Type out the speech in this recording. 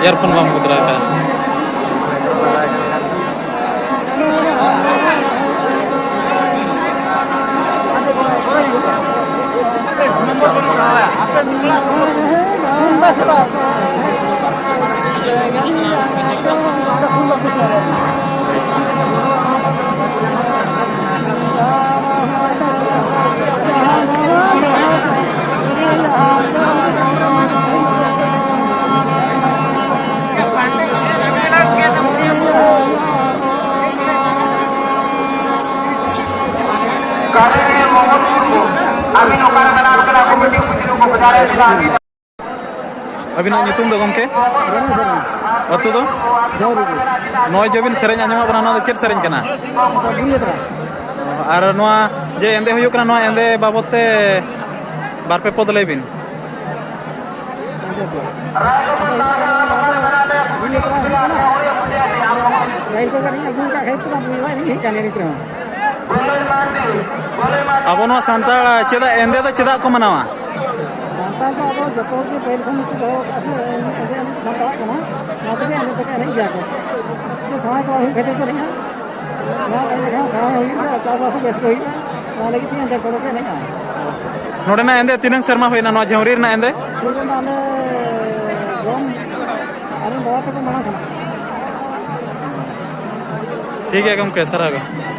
earphone balm गुतरा का अबिना नितुम दो गमके अतु दो नय जबिन सेरेन आंजमा बना न चेत सेरेन कना और नोआ जे एंदे हुयु कना नोआ एंदे बाबते बार पे पद लेबिन अब नोआ सांताल चेदा एंदे दो चेदा को मनावा नोडेना एंदे तीन शर्मा होइना नोआ झौरी ना एंदे ठीक है गमके सरागा